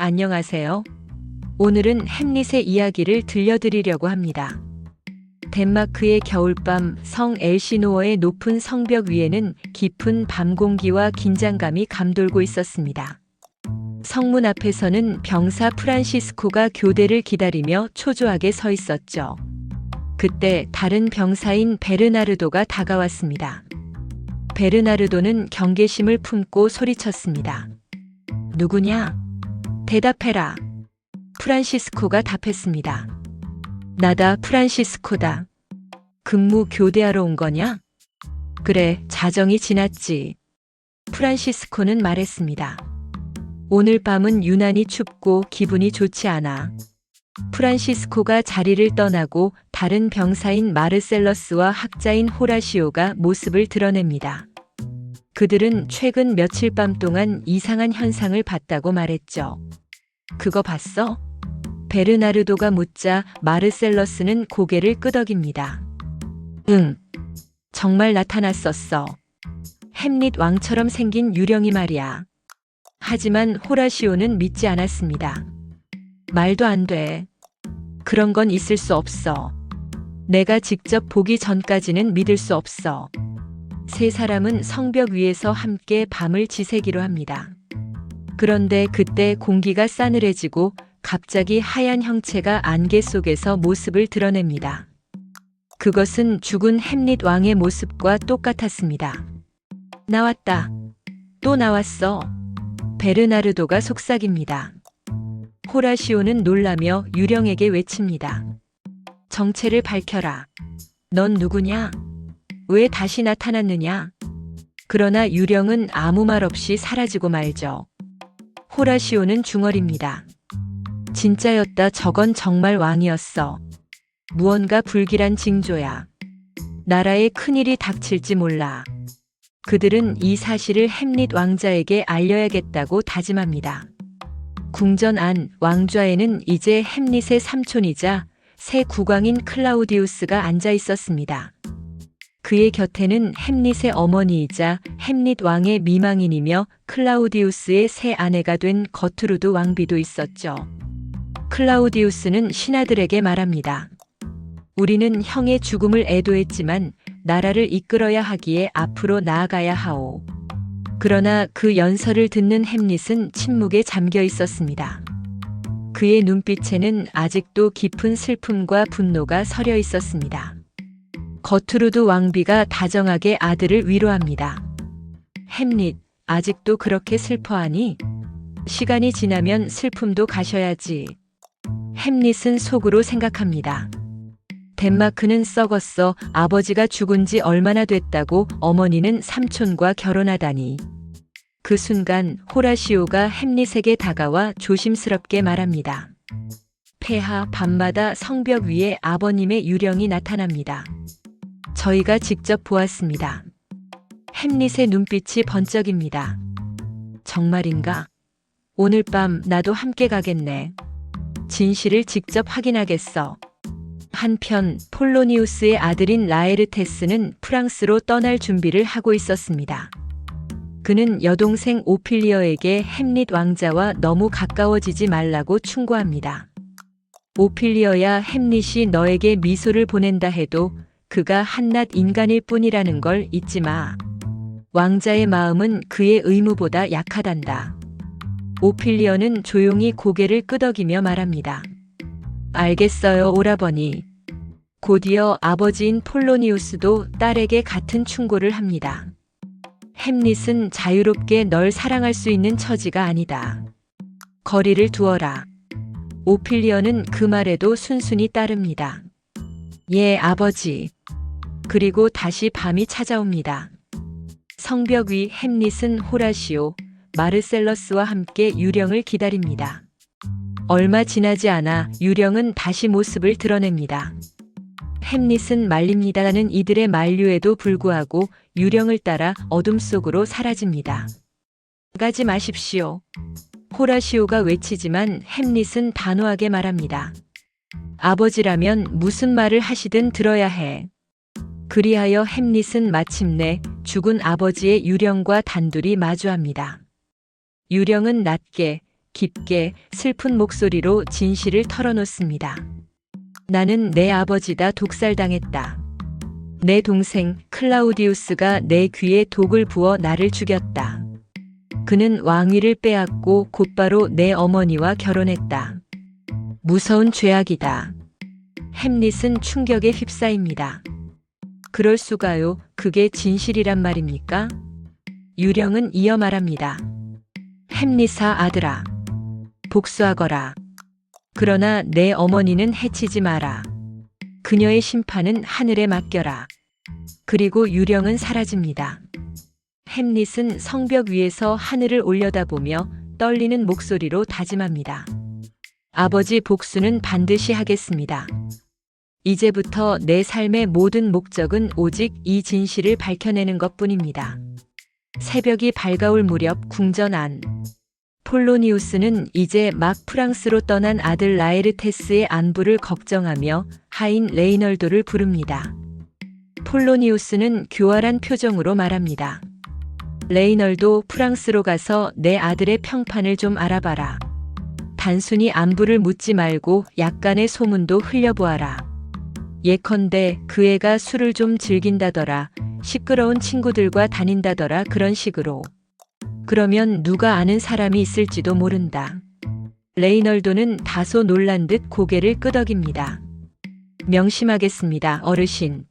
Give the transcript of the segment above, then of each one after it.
안녕하세요. 오늘은 햄릿의 이야기를 들려드리려고 합니다. 덴마크의 겨울밤, 성 엘시노어의 높은 성벽 위에는 깊은 밤 공기와 긴장감이 감돌고 있었습니다. 성문 앞에서는 병사 프란시스코가 교대를 기다리며 초조하게 서 있었죠. 그때 다른 병사인 베르나르도가 다가왔습니다. 베르나르도는 경계심을 품고 소리쳤습니다. 누구냐? 대답해라. 프란시스코가 답했습니다. 나다, 프란시스코다. 근무 교대하러 온 거냐? 그래, 자정이 지났지. 프란시스코는 말했습니다. 오늘 밤은 유난히 춥고 기분이 좋지 않아. 프란시스코가 자리를 떠나고 다른 병사인 마르셀러스와 학자인 호라시오가 모습을 드러냅니다. 그들은 최근 며칠 밤 동안 이상한 현상을 봤다고 말했죠. 그거 봤어? 베르나르도가 묻자 마르셀러스는 고개를 끄덕입니다. 응, 정말 나타났었어. 햄릿 왕처럼 생긴 유령이 말이야. 하지만 호라시오는 믿지 않았습니다. 말도 안 돼. 그런 건 있을 수 없어. 내가 직접 보기 전까지는 믿을 수 없어. 세 사람은 성벽 위에서 함께 밤을 지새기로 합니다. 그런데 그때 공기가 싸늘해지고 갑자기 하얀 형체가 안개 속에서 모습을 드러냅니다. 그것은 죽은 햄릿 왕의 모습과 똑같았습니다. 나왔다. 또 나왔어. 베르나르도가 속삭입니다. 호라시오는 놀라며 유령에게 외칩니다. 정체를 밝혀라. 넌 누구냐? 왜 다시 나타났느냐? 그러나 유령은 아무 말 없이 사라지고 말죠. 호라시오는 중얼입니다. 진짜였다. 저건 정말 왕이었어. 무언가 불길한 징조야. 나라에 큰일이 닥칠지 몰라. 그들은 이 사실을 햄릿 왕자에게 알려야겠다고 다짐합니다. 궁전 안 왕좌에는 이제 햄릿의 삼촌이자 새 국왕인 클라우디우스가 앉아 있었습니다. 그의 곁에는 햄릿의 어머니이자 햄릿 왕의 미망인이며 클라우디우스의 새 아내가 된 거트루드 왕비도 있었죠. 클라우디우스는 신하들에게 말합니다. 우리는 형의 죽음을 애도했지만 나라를 이끌어야 하기에 앞으로 나아가야 하오. 그러나 그 연설을 듣는 햄릿은 침묵에 잠겨 있었습니다. 그의 눈빛에는 아직도 깊은 슬픔과 분노가 서려 있었습니다. 거트루드 왕비가 다정하게 아들을 위로합니다. 햄릿, 아직도 그렇게 슬퍼하니? 시간이 지나면 슬픔도 가셔야지. 햄릿은 속으로 생각합니다. 덴마크는 썩었어. 아버지가 죽은 지 얼마나 됐다고 어머니는 삼촌과 결혼하다니. 그 순간 호라시오가 햄릿에게 다가와 조심스럽게 말합니다. 폐하, 밤마다 성벽 위에 아버님의 유령이 나타납니다. 저희가 직접 보았습니다. 햄릿의 눈빛이 번쩍입니다. 정말인가? 오늘 밤 나도 함께 가겠네. 진실을 직접 확인하겠어. 한편 폴로니우스의 아들인 라에르테스는 프랑스로 떠날 준비를 하고 있었습니다. 그는 여동생 오피리어에게 햄릿 왕자와 너무 가까워지지 말라고 충고합니다. 오피리어야, 햄릿이 너에게 미소를 보낸다 해도 그가 한낱 인간일 뿐이라는 걸 잊지 마. 왕자의 마음은 그의 의무보다 약하단다. 오피리어는 조용히 고개를 끄덕이며 말합니다. 알겠어요, 오라버니. 곧이어 아버지인 폴로니우스도 딸에게 같은 충고를 합니다. 햄릿은 자유롭게 널 사랑할 수 있는 처지가 아니다. 거리를 두어라. 오피리어는 그 말에도 순순히 따릅니다. 예, 아버지. 그리고 다시 밤이 찾아옵니다. 성벽 위 햄릿은 호라시오, 마르셀러스와 함께 유령을 기다립니다. 얼마 지나지 않아 유령은 다시 모습을 드러냅니다. 햄릿은 말립니다라는 이들의 만류에도 불구하고 유령을 따라 어둠 속으로 사라집니다. 가지 마십시오. 호라시오가 외치지만 햄릿은 단호하게 말합니다. 아버지라면 무슨 말을 하시든 들어야 해. 그리하여 햄릿은 마침내 죽은 아버지의 유령과 단둘이 마주합니다. 유령은 낮게 깊게 슬픈 목소리로 진실을 털어놓습니다. 나는 내 아버지다 독살당했다. 내 동생 클라우디우스가 내 귀에 독을 부어 나를 죽였다. 그는 왕위를 빼앗고 곧바로 내 어머니와 결혼했다. 무서운 죄악이다. 햄릿은 충격에 휩싸입니다. 그럴 수가요? 그게 진실이란 말입니까? 유령은 이어 말합니다. 햄릿아 아들아, 복수하거라. 그러나 내 어머니는 해치지 마라. 그녀의 심판은 하늘에 맡겨라. 그리고 유령은 사라집니다. 햄릿은 성벽 위에서 하늘을 올려다보며 떨리는 목소리로 다짐합니다. 아버지 복수는 반드시 하겠습니다. 이제부터 내 삶의 모든 목적은 오직 이 진실을 밝혀내는 것뿐입니다. 새벽이 밝아올 무렵 궁전 안. 폴로니우스는 이제 막 프랑스로 떠난 아들 라에르테스의 안부를 걱정하며 하인 레이널도를 부릅니다. 폴로니우스는 교활한 표정으로 말합니다. 레이널도, 프랑스로 가서 내 아들의 평판을 좀 알아봐라. 단순히 안부를 묻지 말고 약간의 소문도 흘려보아라. 예컨대 그 애가 술을 좀 즐긴다더라, 시끄러운 친구들과 다닌다더라, 그런 식으로. 그러면 누가 아는 사람이 있을지도 모른다. 레이널도는 다소 놀란 듯 고개를 끄덕입니다. 명심하겠습니다, 어르신.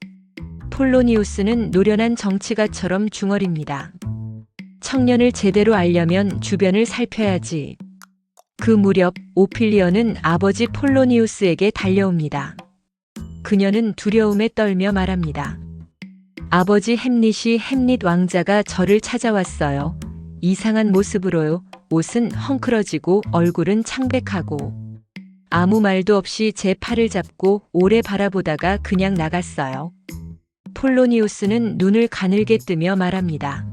폴로니우스는 노련한 정치가처럼 중얼입니다. 청년을 제대로 알려면 주변을 살펴야지. 그 무렵 오피리어는 아버지 폴로니우스에게 달려옵니다. 그녀는 두려움에 떨며 말합니다. 아버지 햄릿이 햄릿 왕자가 저를 찾아왔어요. 이상한 모습으로요. 옷은 헝클어지고 얼굴은 창백하고. 아무 말도 없이 제 팔을 잡고 오래 바라보다가 그냥 나갔어요. 폴로니우스는 눈을 가늘게 뜨며 말합니다.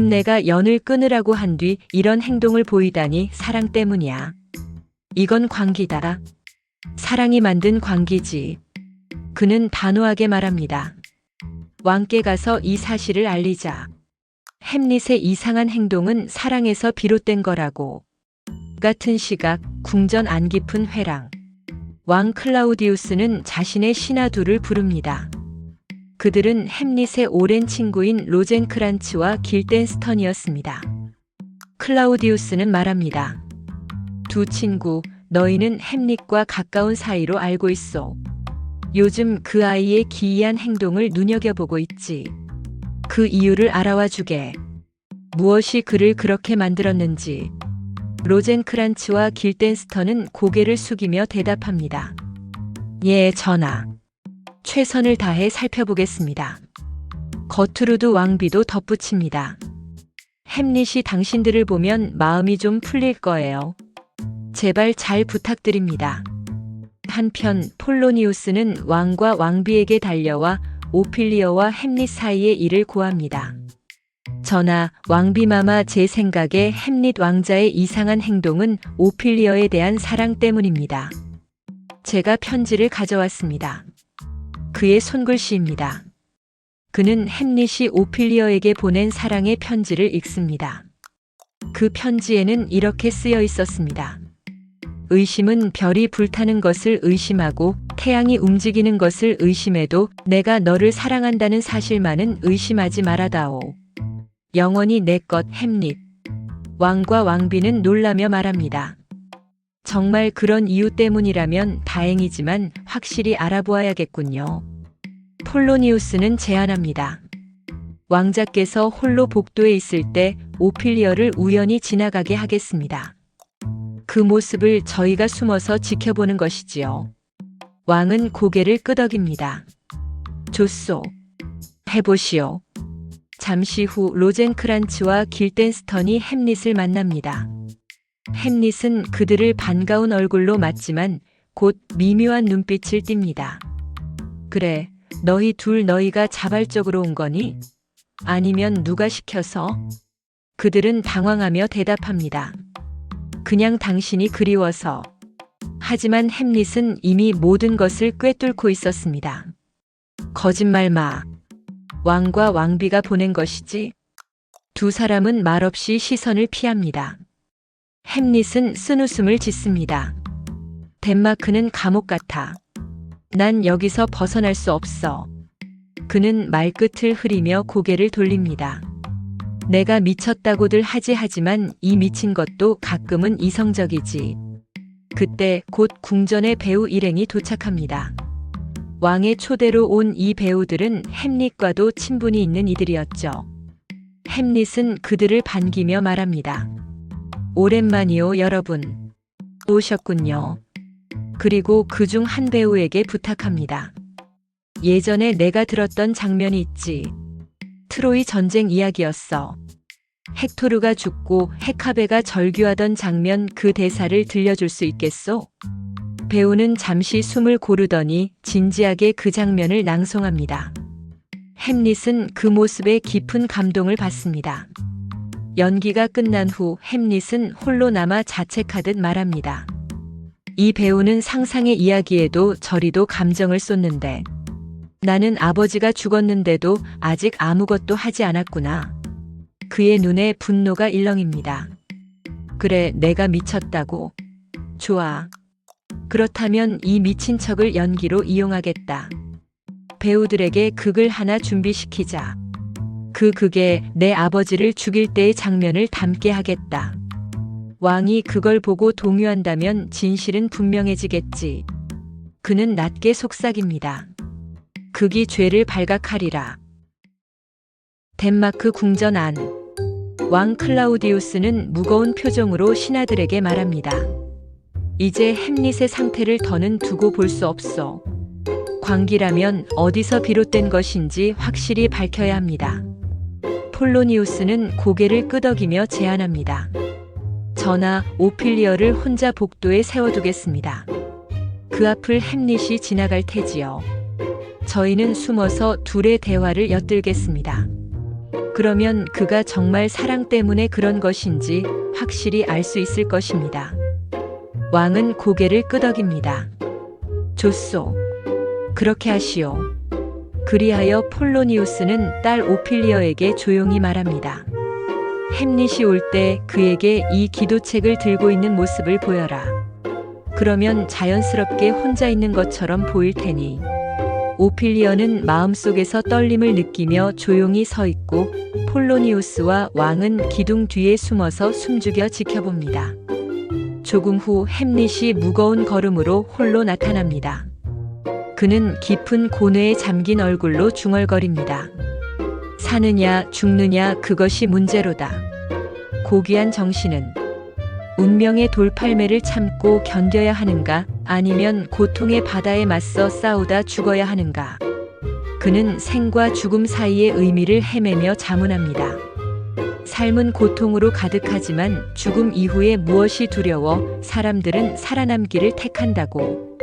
내가 연을 끊으라고 한 뒤 이런 행동을 보이다니 사랑 때문이야. 이건 광기다. 사랑이 만든 광기지. 그는 단호하게 말합니다. 왕께 가서 이 사실을 알리자. 햄릿의 이상한 행동은 사랑에서 비롯된 거라고. 같은 시각 궁전 안 깊은 회랑. 왕 클라우디우스는 자신의 신하 둘을 부릅니다. 그들은 햄릿의 오랜 친구인 로젠크란츠와 길덴스턴이었습니다. 클라우디우스는 말합니다. 두 친구, 너희는 햄릿과 가까운 사이로 알고 있어. 요즘 그 아이의 기이한 행동을 눈여겨보고 있지. 그 이유를 알아와 주게. 무엇이 그를 그렇게 만들었는지. 로젠크란츠와 길덴스턴은 고개를 숙이며 대답합니다. 예, 전하. 최선을 다해 살펴보겠습니다. 거투르드 왕비도 덧붙입니다. 햄릿이 당신들을 보면 마음이 좀 풀릴 거예요. 제발 잘 부탁드립니다. 한편 폴로니우스는 왕과 왕비에게 달려와 오피리어와 햄릿 사이의 일을 고합니다. 전하, 왕비마마, 제 생각에 햄릿 왕자의 이상한 행동은 오피리어에 대한 사랑 때문입니다. 제가 편지를 가져왔습니다. 그의 손글씨입니다. 그는 햄릿이 오피리어에게 보낸 사랑의 편지를 읽습니다. 그 편지에는 이렇게 쓰여 있었습니다. 의심은 별이 불타는 것을 의심하고 태양이 움직이는 것을 의심해도 내가 너를 사랑한다는 사실만은 의심하지 말아다오. 영원히 내 것 햄릿. 왕과 왕비는 놀라며 말합니다. 정말 그런 이유 때문이라면 다행이지만 확실히 알아보아야겠군요. 폴로니우스는 제안합니다. 왕자께서 홀로 복도에 있을 때 오피리어를 우연히 지나가게 하겠습니다. 그 모습을 저희가 숨어서 지켜보는 것이지요. 왕은 고개를 끄덕입니다. 좋소. 해보시오. 잠시 후 로젠크란츠와 길덴스턴이 햄릿을 만납니다. 햄릿은 그들을 반가운 얼굴로 맞지만 곧 미묘한 눈빛을 띱니다. 그래, 너희 둘 너희가 자발적으로 온 거니? 아니면 누가 시켜서? 그들은 당황하며 대답합니다. 그냥 당신이 그리워서. 하지만 햄릿은 이미 모든 것을 꿰뚫고 있었습니다. 거짓말 마. 왕과 왕비가 보낸 것이지? 두 사람은 말없이 시선을 피합니다. 햄릿은 쓴웃음을 짓습니다. 덴마크는 감옥 같아. 난 여기서 벗어날 수 없어. 그는 말끝을 흐리며 고개를 돌립니다. 내가 미쳤다고들 하지만 이 미친 것도 가끔은 이성적이지. 그때 곧 궁전에 배우 일행이 도착합니다. 왕의 초대로 온 이 배우들은 햄릿과도 친분이 있는 이들이었죠. 햄릿은 그들을 반기며 말합니다. 오랜만이요, 여러분. 오셨군요. 그리고 그중 한 배우에게 부탁합니다. 예전에 내가 들었던 장면이 있지. 트로이 전쟁 이야기였어. 헥토르가 죽고 헤카베가 절규하던 장면, 그 대사를 들려줄 수 있겠소? 배우는 잠시 숨을 고르더니 진지하게 그 장면을 낭송합니다. 햄릿은 그 모습에 깊은 감동을 받습니다. 연기가 끝난 후 햄릿은 홀로 남아 자책하듯 말합니다. 이 배우는 상상의 이야기에도 저리도 감정을 쏟는데 나는 아버지가 죽었는데도 아직 아무것도 하지 않았구나. 그의 눈에 분노가 일렁입니다. 그래, 내가 미쳤다고. 좋아. 그렇다면 이 미친 척을 연기로 이용하겠다. 배우들에게 극을 하나 준비시키자. 그 극에 내 아버지를 죽일 때의 장면을 담게 하겠다. 왕이 그걸 보고 동요한다면 진실은 분명해지겠지. 그는 낮게 속삭입니다. 극이 죄를 발각하리라. 덴마크 궁전 안. 왕 클라우디우스는 무거운 표정으로 신하들에게 말합니다. 이제 햄릿의 상태를 더는 두고 볼 수 없어. 광기라면 어디서 비롯된 것인지 확실히 밝혀야 합니다. 폴로니우스는 고개를 끄덕이며 제안합니다. 전하, 오피리어를 혼자 복도에 세워두겠습니다. 그 앞을 햄릿이 지나갈 테지요. 저희는 숨어서 둘의 대화를 엿들겠습니다. 그러면 그가 정말 사랑 때문에 그런 것인지 확실히 알 수 있을 것입니다. 왕은 고개를 끄덕입니다. 좋소. 그렇게 하시오. 그리하여 폴로니우스는 딸 오피리어에게 조용히 말합니다. 햄릿이 올 때 그에게 이 기도책을 들고 있는 모습을 보여라. 그러면 자연스럽게 혼자 있는 것처럼 보일 테니. 오피리어는 마음속에서 떨림을 느끼며 조용히 서 있고 폴로니우스와 왕은 기둥 뒤에 숨어서 숨죽여 지켜봅니다. 조금 후 햄릿이 무거운 걸음으로 홀로 나타납니다. 그는 깊은 고뇌에 잠긴 얼굴로 중얼거립니다. 사느냐 죽느냐 그것이 문제로다. 고귀한 정신은 운명의 돌팔매를 참고 견뎌야 하는가, 아니면 고통의 바다에 맞서 싸우다 죽어야 하는가. 그는 생과 죽음 사이의 의미를 헤매며 자문합니다. 삶은 고통으로 가득하지만 죽음 이후에 무엇이 두려워 사람들은 살아남기를 택한다고.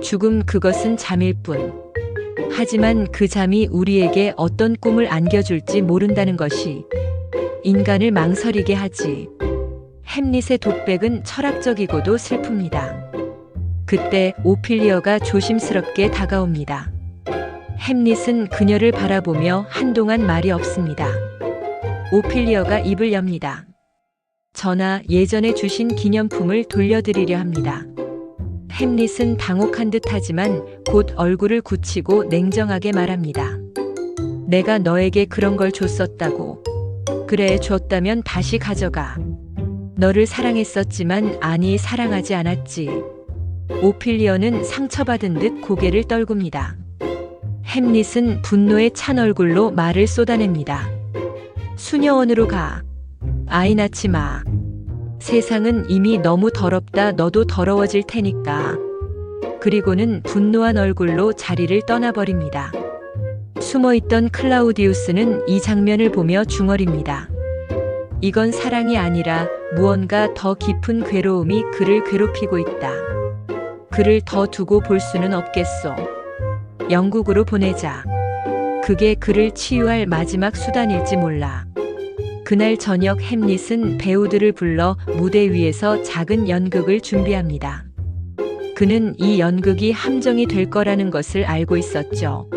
죽음, 그것은 잠일 뿐. 하지만 그 잠이 우리에게 어떤 꿈을 안겨줄지 모른다는 것이 인간을 망설이게 하지. 햄릿의 독백은 철학적이고도 슬픕니다. 그때 오피리어가 조심스럽게 다가옵니다. 햄릿은 그녀를 바라보며 한동안 말이 없습니다. 오피리어가 입을 엽니다. 전하, 예전에 주신 기념품을 돌려드리려 합니다. 햄릿은 당혹한 듯하지만 곧 얼굴을 굳히고 냉정하게 말합니다. 내가 너에게 그런 걸 줬었다고. 그래, 줬다면 다시 가져가. 너를 사랑했었지만 아니, 사랑하지 않았지. 오피리어는 상처받은 듯 고개를 떨굽니다. 햄릿은 분노에 찬 얼굴로 말을 쏟아냅니다. 수녀원으로 가. 아이 낳지 마. 세상은 이미 너무 더럽다. 너도 더러워질 테니까. 그리고는 분노한 얼굴로 자리를 떠나버립니다. 숨어있던 클라우디우스는 이 장면을 보며 중얼입니다. 이건 사랑이 아니라 무언가 더 깊은 괴로움이 그를 괴롭히고 있다. 그를 더 두고 볼 수는 없겠소. 영국으로 보내자. 그게 그를 치유할 마지막 수단일지 몰라. 그날 저녁 햄릿은 배우들을 불러 무대 위에서 작은 연극을 준비합니다. 그는 이 연극이 함정이 될 거라는 것을 알고 있었죠.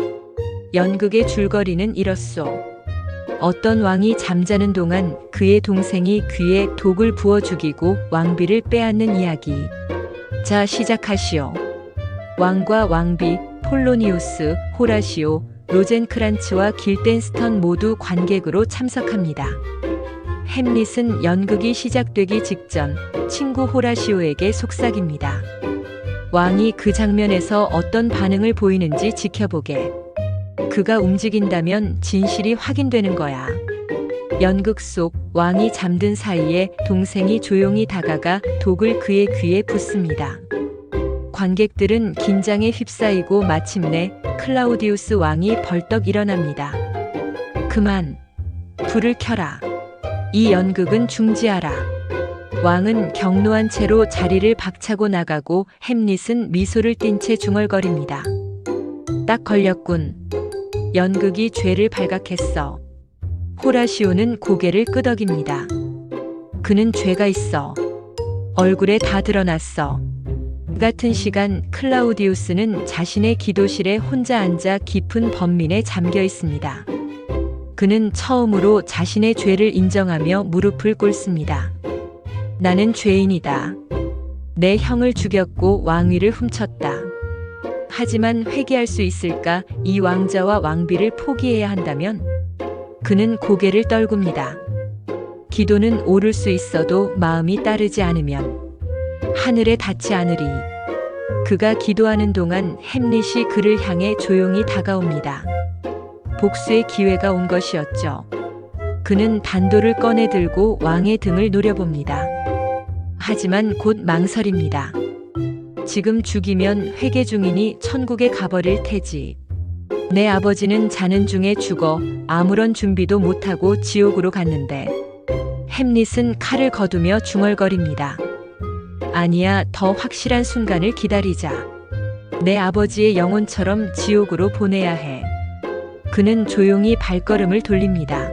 연극의 줄거리는 이렇소. 어떤 왕이 잠자는 동안 그의 동생이 귀에 독을 부어 죽이고 왕비를 빼앗는 이야기. 자, 시작하시오. 왕과 왕비, 폴로니우스, 호라시오, 로젠크란츠와 길덴스턴 모두 관객으로 참석합니다. 햄릿은 연극이 시작되기 직전 친구 호라시오에게 속삭입니다. 왕이 그 장면에서 어떤 반응을 보이는지 지켜보게. 그가 움직인다면 진실이 확인되는 거야. 연극 속 왕이 잠든 사이에 동생이 조용히 다가가 독을 그의 귀에 붓습니다. 관객들은 긴장에 휩싸이고 마침내 클라우디우스 왕이 벌떡 일어납니다. 그만! 불을 켜라. 이 연극은 중지하라. 왕은 경노한 채로 자리를 박차고 나가고 햄릿은 미소를 띤 채 중얼거립니다. 딱 걸렸군. 연극이 죄를 발각했어. 호라시오는 고개를 끄덕입니다. 그는 죄가 있어. 얼굴에 다 드러났어. 같은 시간 클라우디우스는 자신의 기도실에 혼자 앉아 깊은 번민에 잠겨 있습니다. 그는 처음으로 자신의 죄를 인정하며 무릎을 꿇습니다. 나는 죄인이다. 내 형을 죽였고 왕위를 훔쳤다. 하지만 회개할 수 있을까? 이 왕자와 왕비를 포기해야 한다면? 그는 고개를 떨굽니다. 기도는 오를 수 있어도 마음이 따르지 않으면 하늘에 닿지 않으리. 그가 기도하는 동안 햄릿이 그를 향해 조용히 다가옵니다. 복수의 기회가 온 것이었죠. 그는 단도를 꺼내 들고 왕의 등을 노려봅니다. 하지만 곧 망설입니다. 지금 죽이면 회개 중이니 천국에 가버릴 테지. 내 아버지는 자는 중에 죽어 아무런 준비도 못하고 지옥으로 갔는데. 햄릿은 칼을 거두며 중얼거립니다. 아니야, 더 확실한 순간을 기다리자. 내 아버지의 영혼처럼 지옥으로 보내야 해. 그는 조용히 발걸음을 돌립니다.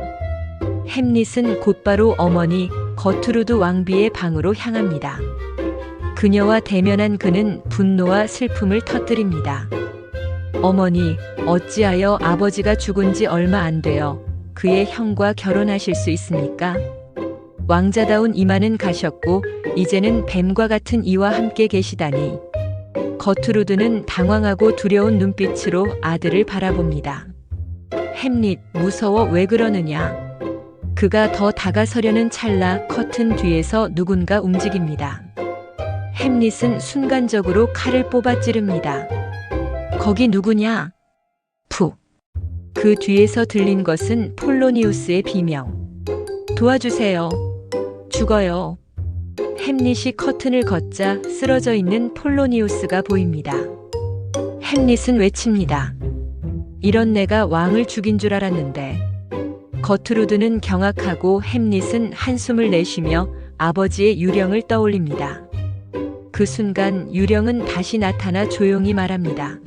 햄릿은 곧바로 어머니 거투루드 왕비의 방으로 향합니다. 그녀와 대면한 그는 분노와 슬픔을 터뜨립니다. 어머니, 어찌하여 아버지가 죽은 지 얼마 안 되어 그의 형과 결혼하실 수 있습니까? 왕자다운 이마는 가셨고 이제는 뱀과 같은 이와 함께 계시다니. 거투루드는 당황하고 두려운 눈빛으로 아들을 바라봅니다. 햄릿, 무서워. 왜 그러느냐? 그가 더 다가서려는 찰나 커튼 뒤에서 누군가 움직입니다. 햄릿은 순간적으로 칼을 뽑아 찌릅니다. 거기 누구냐? 푹. 그 뒤에서 들린 것은 폴로니우스의 비명. 도와주세요. 죽어요. 햄릿이 커튼을 걷자 쓰러져 있는 폴로니우스가 보입니다. 햄릿은 외칩니다. 이런 내가 왕을 죽인 줄 알았는데. 거투루드는 경악하고 햄릿은 한숨을 내쉬며 아버지의 유령을 떠올립니다. 그 순간 유령은 다시 나타나 조용히 말합니다.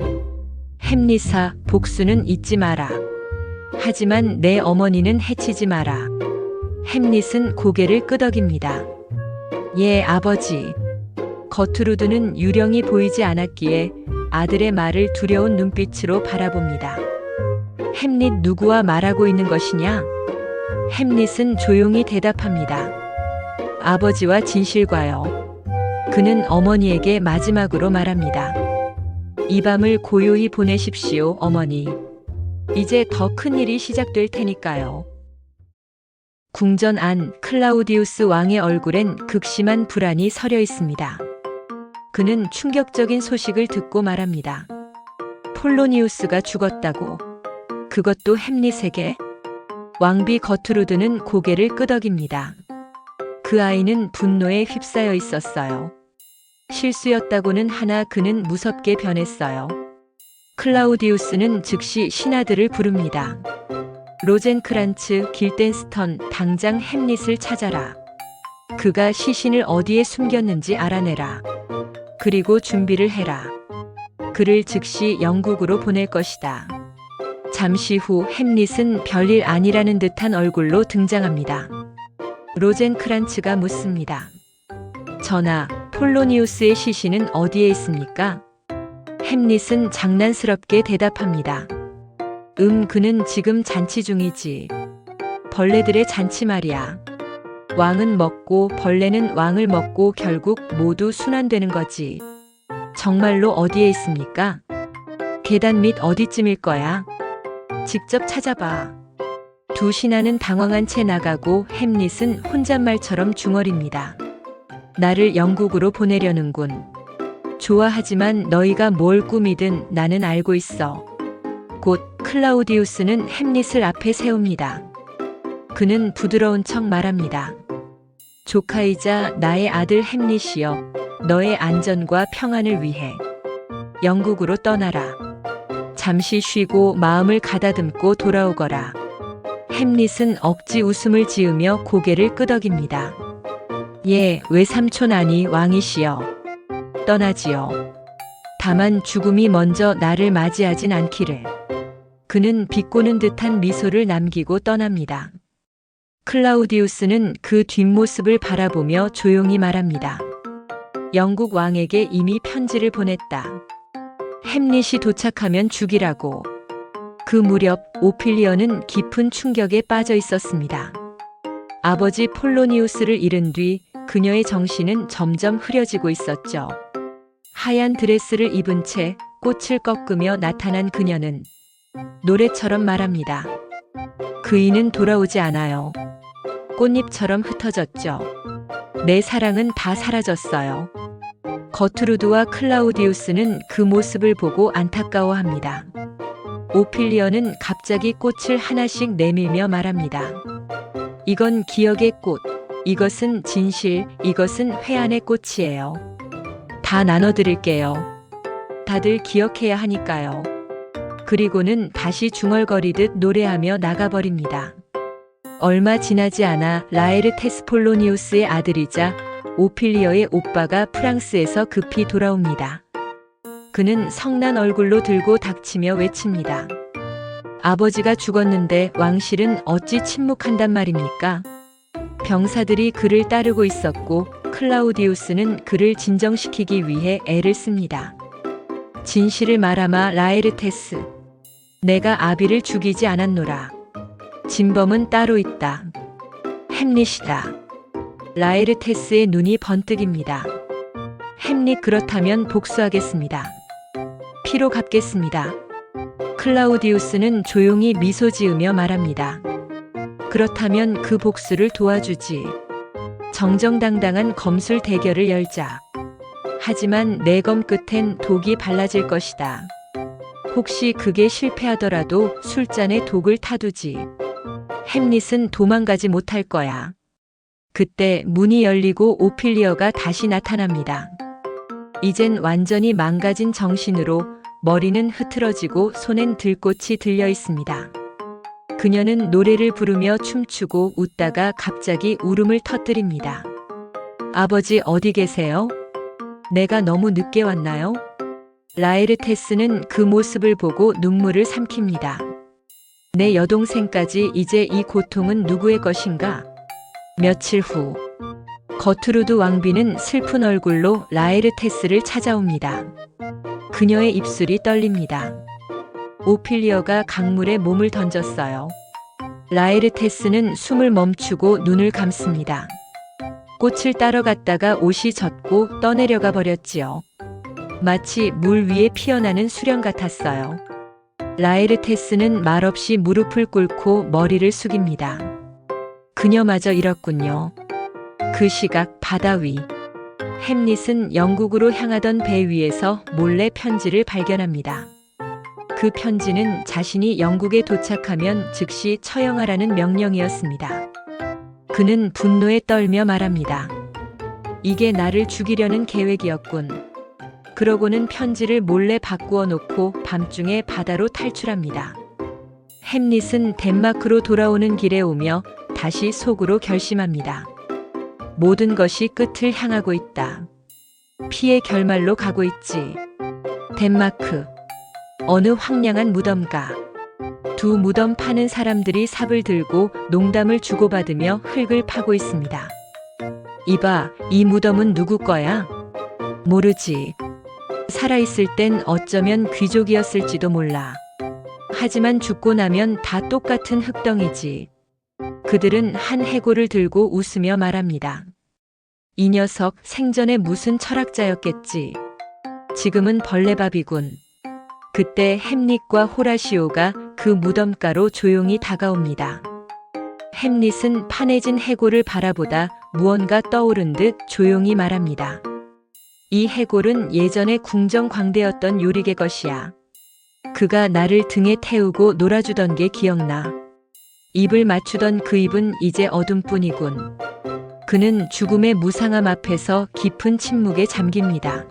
햄릿아, 복수는 잊지 마라. 하지만 내 어머니는 해치지 마라. 햄릿은 고개를 끄덕입니다. 예, 아버지. 거투루드는 유령이 보이지 않았기에 아들의 말을 두려운 눈빛으로 바라봅니다. 햄릿, 누구와 말하고 있는 것이냐? 햄릿은 조용히 대답합니다. 아버지와 진실과요. 그는 어머니에게 마지막으로 말합니다. 이 밤을 고요히 보내십시오, 어머니. 이제 더 큰 일이 시작될 테니까요. 궁전 안 클라우디우스 왕의 얼굴엔 극심한 불안이 서려 있습니다. 그는 충격적인 소식을 듣고 말합니다. 폴로니우스가 죽었다고. 그것도 햄릿에게? 왕비 거투루드는 고개를 끄덕입니다. 그 아이는 분노에 휩싸여 있었어요. 실수였다고는 하나 그는 무섭게 변했어요. 클라우디우스는 즉시 신하들을 부릅니다. 로젠크란츠, 길덴스턴, 당장 햄릿을 찾아라. 그가 시신을 어디에 숨겼는지 알아내라. 그리고 준비를 해라. 그를 즉시 영국으로 보낼 것이다. 잠시 후 햄릿은 별일 아니라는 듯한 얼굴로 등장합니다. 로젠크란츠가 묻습니다. 전하, 폴로니우스의 시신은 어디에 있습니까? 햄릿은 장난스럽게 대답합니다. 그는 지금 잔치 중이지. 벌레들의 잔치 말이야. 왕은 먹고 벌레는 왕을 먹고 결국 모두 순환되는 거지. 정말로 어디에 있습니까? 계단 밑 어디쯤일 거야? 직접 찾아봐. 두 신하는 당황한 채 나가고 햄릿은 혼잣말처럼 중얼입니다. 나를 영국으로 보내려는군. 좋아하지만 너희가 뭘 꾸미든 나는 알고 있어. 곧 클라우디우스는 햄릿을 앞에 세웁니다. 그는 부드러운 척 말합니다. 조카이자 나의 아들 햄릿이여, 너의 안전과 평안을 위해 영국으로 떠나라. 잠시 쉬고 마음을 가다듬고 돌아오거라. 햄릿은 억지 웃음을 지으며 고개를 끄덕입니다. 예, 외삼촌 아니 왕이시여. 떠나지요. 다만 죽음이 먼저 나를 맞이하진 않기를. 그는 비꼬는 듯한 미소를 남기고 떠납니다. 클라우디우스는 그 뒷모습을 바라보며 조용히 말합니다. 영국 왕에게 이미 편지를 보냈다. 햄릿이 도착하면 죽이라고. 그 무렵 오피리어는 깊은 충격에 빠져 있었습니다. 아버지 폴로니우스를 잃은 뒤 그녀의 정신은 점점 흐려지고 있었죠. 하얀 드레스를 입은 채 꽃을 꺾으며 나타난 그녀는 노래처럼 말합니다. 그이는 돌아오지 않아요. 꽃잎처럼 흩어졌죠. 내 사랑은 다 사라졌어요. 거트루드와 클라우디우스는 그 모습을 보고 안타까워합니다. 오피리어는 갑자기 꽃을 하나씩 내밀며 말합니다. 이건 기억의 꽃, 이것은 진실, 이것은 회한의 꽃이에요. 다 나눠드릴게요. 다들 기억해야 하니까요. 그리고는 다시 중얼거리듯 노래하며 나가버립니다. 얼마 지나지 않아 라에르테스 폴로니우스의 아들이자 오피리어의 오빠가 프랑스에서 급히 돌아옵니다. 그는 성난 얼굴로 들고 닥치며 외칩니다. 아버지가 죽었는데 왕실은 어찌 침묵한단 말입니까? 병사들이 그를 따르고 있었고 클라우디우스는 그를 진정시키기 위해 애를 씁니다. 진실을 말하마 라에르테스. 내가 아비를 죽이지 않았노라. 진범은 따로 있다. 햄릿이다. 라에르테스의 눈이 번뜩입니다. 햄릿 그렇다면 복수하겠습니다. 피로 갚겠습니다. 클라우디우스는 조용히 미소 지으며 말합니다. 그렇다면 그 복수를 도와주지. 정정당당한 검술 대결을 열자. 하지만 내 검 끝엔 독이 발라질 것이다. 혹시 그게 실패하더라도 술잔에 독을 타두지. 햄릿은 도망가지 못할 거야. 그때 문이 열리고 오피리어가 다시 나타납니다. 이젠 완전히 망가진 정신으로 머리는 흐트러지고 손엔 들꽃이 들려 있습니다. 그녀는 노래를 부르며 춤추고 웃다가 갑자기 울음을 터뜨립니다. 아버지 어디 계세요? 내가 너무 늦게 왔나요? 라에르테스는 그 모습을 보고 눈물을 삼킵니다. 내 여동생까지 이제 이 고통은 누구의 것인가? 며칠 후 거트루드 왕비는 슬픈 얼굴로 라에르테스를 찾아옵니다. 그녀의 입술이 떨립니다. 오피리어가 강물에 몸을 던졌어요. 라에르테스는 숨을 멈추고 눈을 감습니다. 꽃을 따러 갔다가 옷이 젖고 떠내려가 버렸지요. 마치 물 위에 피어나는 수령 같았어요. 라에르테스는 말없이 무릎을 꿇고 머리를 숙입니다. 그녀마저 잃었군요. 그 시각 바다 위. 햄릿은 영국으로 향하던 배 위에서 몰래 편지를 발견합니다. 그 편지는 자신이 영국에 도착하면 즉시 처형하라는 명령이었습니다. 그는 분노에 떨며 말합니다. 이게 나를 죽이려는 계획이었군. 그러고는 편지를 몰래 바꾸어 놓고 밤중에 바다로 탈출합니다. 햄릿은 덴마크로 돌아오는 길에 오며 다시 속으로 결심합니다. 모든 것이 끝을 향하고 있다. 피의 결말로 가고 있지. 덴마크. 어느 황량한 무덤가. 두 무덤 파는 사람들이 삽을 들고 농담을 주고받으며 흙을 파고 있습니다. 이봐, 이 무덤은 누구 거야? 모르지. 살아있을 땐 어쩌면 귀족이었을지도 몰라. 하지만 죽고 나면 다 똑같은 흙덩이지. 그들은 한 해골을 들고 웃으며 말합니다. 이 녀석 생전에 무슨 철학자였겠지. 지금은 벌레밥이군. 그때 햄릿과 호라시오가 그 무덤가로 조용히 다가옵니다. 햄릿은 판해진 해골을 바라보다 무언가 떠오른 듯 조용히 말합니다. 이 해골은 예전에 궁정광대였던 요리개 것이야. 그가 나를 등에 태우고 놀아주던 게 기억나. 입을 맞추던 그 입은 이제 어둠뿐이군. 그는 죽음의 무상함 앞에서 깊은 침묵에 잠깁니다.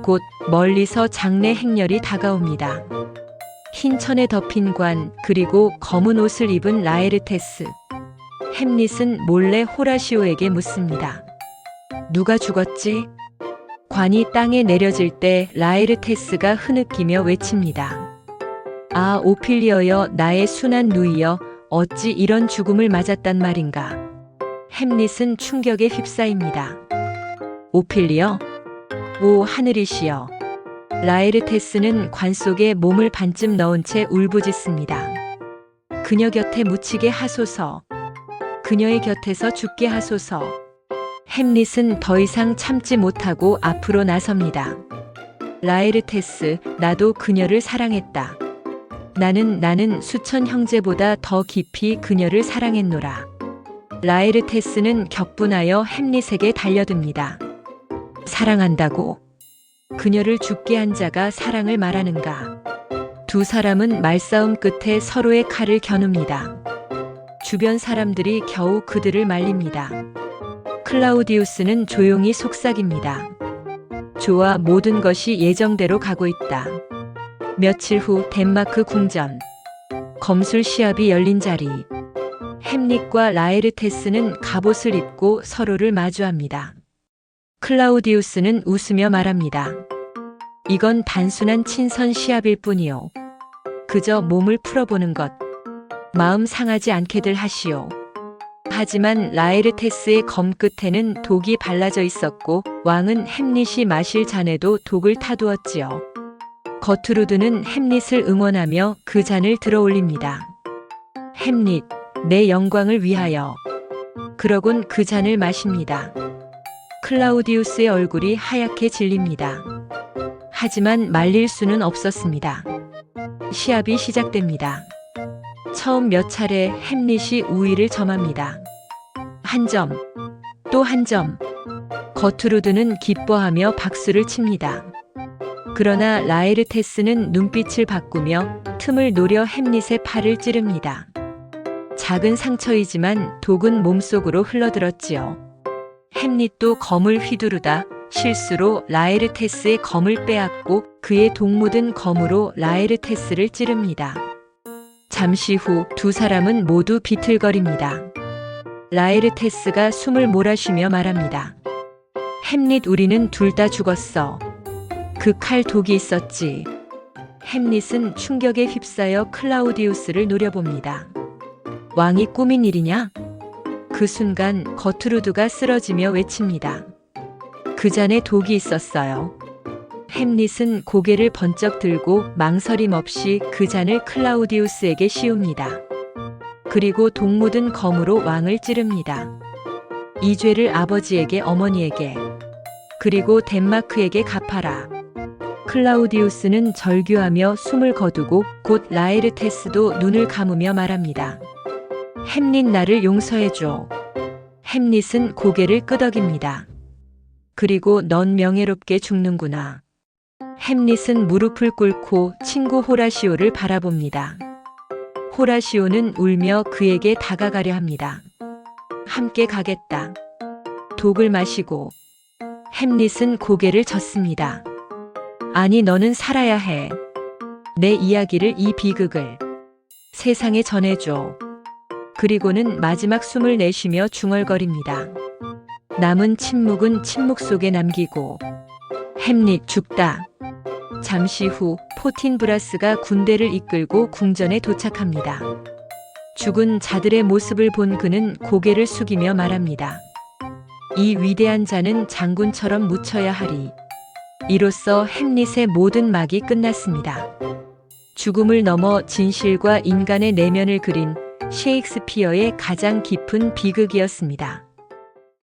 곧 멀리서 장례 행렬이 다가옵니다. 흰 천에 덮인 관, 그리고 검은 옷을 입은 라에르테스. 햄릿은 몰래 호라시오에게 묻습니다. 누가 죽었지? 관이 땅에 내려질 때 라에르테스가 흐느끼며 외칩니다. 아, 오필리어여, 나의 순한 누이여, 어찌 이런 죽음을 맞았단 말인가. 햄릿은 충격에 휩싸입니다. 오필리어? 오 하늘이시여. 라에르테스는 관 속에 몸을 반쯤 넣은 채 울부짖습니다. 그녀 곁에 묻히게 하소서. 그녀의 곁에서 죽게 하소서. 햄릿은 더 이상 참지 못하고 앞으로 나섭니다. 라에르테스, 나도 그녀를 사랑했다. 나는 수천 형제보다 더 깊이 그녀를 사랑했노라. 라에르테스는 격분하여 햄릿에게 달려듭니다. 사랑한다고? 그녀를 죽게 한 자가 사랑을 말하는가? 두 사람은 말싸움 끝에 서로의 칼을 겨눕니다. 주변 사람들이 겨우 그들을 말립니다. 클라우디우스는 조용히 속삭입니다. 좋아, 모든 것이 예정대로 가고 있다. 며칠 후 덴마크 궁전. 검술 시합이 열린 자리. 햄릿과 라에르테스는 갑옷을 입고 서로를 마주합니다. 클라우디우스는 웃으며 말합니다. 이건 단순한 친선 시합일 뿐이요. 그저 몸을 풀어보는 것. 마음 상하지 않게들 하시오. 하지만 라에르테스의 검 끝에는 독이 발라져 있었고 왕은 햄릿이 마실 잔에도 독을 타두었지요. 거투루드는 햄릿을 응원하며 그 잔을 들어올립니다. 햄릿, 내 영광을 위하여. 그러곤 그 잔을 마십니다. 클라우디우스의 얼굴이 하얗게 질립니다. 하지만 말릴 수는 없었습니다. 시합이 시작됩니다. 처음 몇 차례 햄릿이 우위를 점합니다. 한 점, 또 한 점. 거투루드는 기뻐하며 박수를 칩니다. 그러나 라에르테스는 눈빛을 바꾸며 틈을 노려 햄릿의 팔을 찌릅니다. 작은 상처이지만 독은 몸속으로 흘러들었지요. 햄릿도 검을 휘두르다 실수로 라에르테스의 검을 빼앗고 그의 독 묻은 검으로 라에르테스를 찌릅니다. 잠시 후 두 사람은 모두 비틀거립니다. 라에르테스가 숨을 몰아쉬며 말합니다. 햄릿, 우리는 둘 다 죽었어. 그 칼 독이 있었지. 햄릿은 충격에 휩싸여 클라우디우스를 노려봅니다. 왕이 꾸민 일이냐? 그 순간 거투루드가 쓰러지며 외칩니다. 그 잔에 독이 있었어요. 햄릿은 고개를 번쩍 들고 망설임 없이 그 잔을 클라우디우스에게 씌웁니다. 그리고 독 묻은 검으로 왕을 찌릅니다. 이 죄를 아버지에게, 어머니에게, 그리고 덴마크에게 갚아라. 클라우디우스는 절규하며 숨을 거두고 곧 라에르테스도 눈을 감으며 말합니다. 햄릿, 나를 용서해줘. 햄릿은 고개를 끄덕입니다. 그리고 넌 명예롭게 죽는구나. 햄릿은 무릎을 꿇고 친구 호라시오를 바라봅니다. 호라시오는 울며 그에게 다가가려 합니다. 함께 가겠다. 독을 마시고. 햄릿은 고개를 젓습니다. 아니, 너는 살아야 해. 내 이야기를, 이 비극을 세상에 전해줘. 그리고는 마지막 숨을 내쉬며 중얼거립니다. 남은 침묵은 침묵 속에 남기고. 햄릿, 죽다. 잠시 후 포틴브라스가 군대를 이끌고 궁전에 도착합니다. 죽은 자들의 모습을 본 그는 고개를 숙이며 말합니다. 이 위대한 자는 장군처럼 묻혀야 하리. 이로써 햄릿의 모든 막이 끝났습니다. 죽음을 넘어 진실과 인간의 내면을 그린 셰익스피어의 가장 깊은 비극이었습니다.